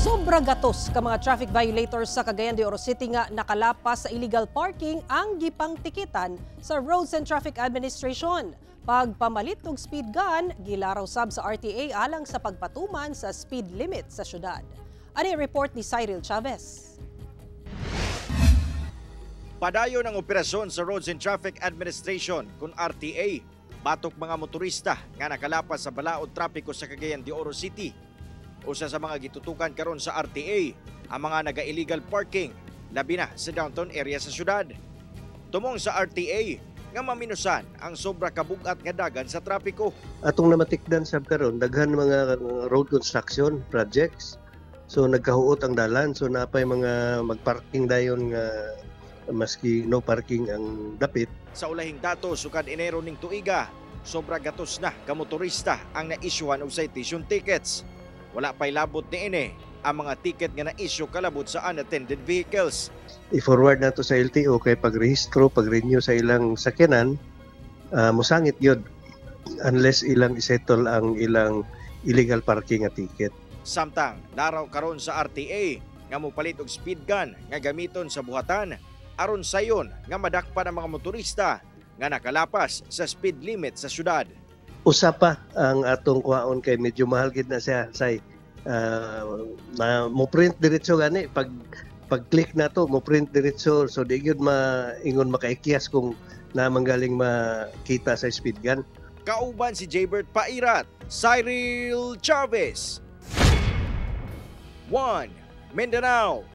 Sobra gatos ka mga traffic violators sa Cagayan de Oro City nga nakalapas sa illegal parking ang gipang tikitan sa Roads and Traffic Administration. Pagpamalit og speed gun, gilaraw sab sa RTA alang sa pagpatuman sa speed limit sa syudad. Ani report ni Cyril Chavez. Padayon ang operasyon sa Roads and Traffic Administration kung RTA batok mga motorista nga nakalapas sa balaod trapiko sa Cagayan de Oro City. Usa sa mga gitutukan karon sa RTA ang mga naga-illegal parking, labi na sa downtown area sa syudad. Tumong sa RTA nga maminusan ang sobra kabugat nga dagan sa trapiko. Atong namatikdan sab karon daghan mga road construction projects. So nagkahuot ang dalan, so napay mga magparking dayon nga maski no parking ang dapit. Sa ulahing datos sukad Enero ning tuiga, sobra gatos na ka motorista ang na-issuehan og citation tickets. Wala pa'y labot ni ini ang mga ticket nga na-issue kalabot sa unattended vehicles. I-forward na to sa LTO kay pagrehistro, pag-renew sa ilang sakyanan, musangit yun unless ilang isettle ang ilang illegal parking nga ticket. Samtang laraw karon sa RTA nga mopalit og speed gun nga gamiton sa buhatan aron sayon nga madakpan ang mga motorista nga nakalapas sa speed limit sa syudad. Usa pa ang atong kuhaon kay medyo mahal gid na siya say na mo print diretso gani pag-click na to mo print diretso so di gyud maingon makaikyas kung na manggaling makita sa speed gun. Kauban si Jaybert Pairat, Cyril Chavez, 1 Mindanao.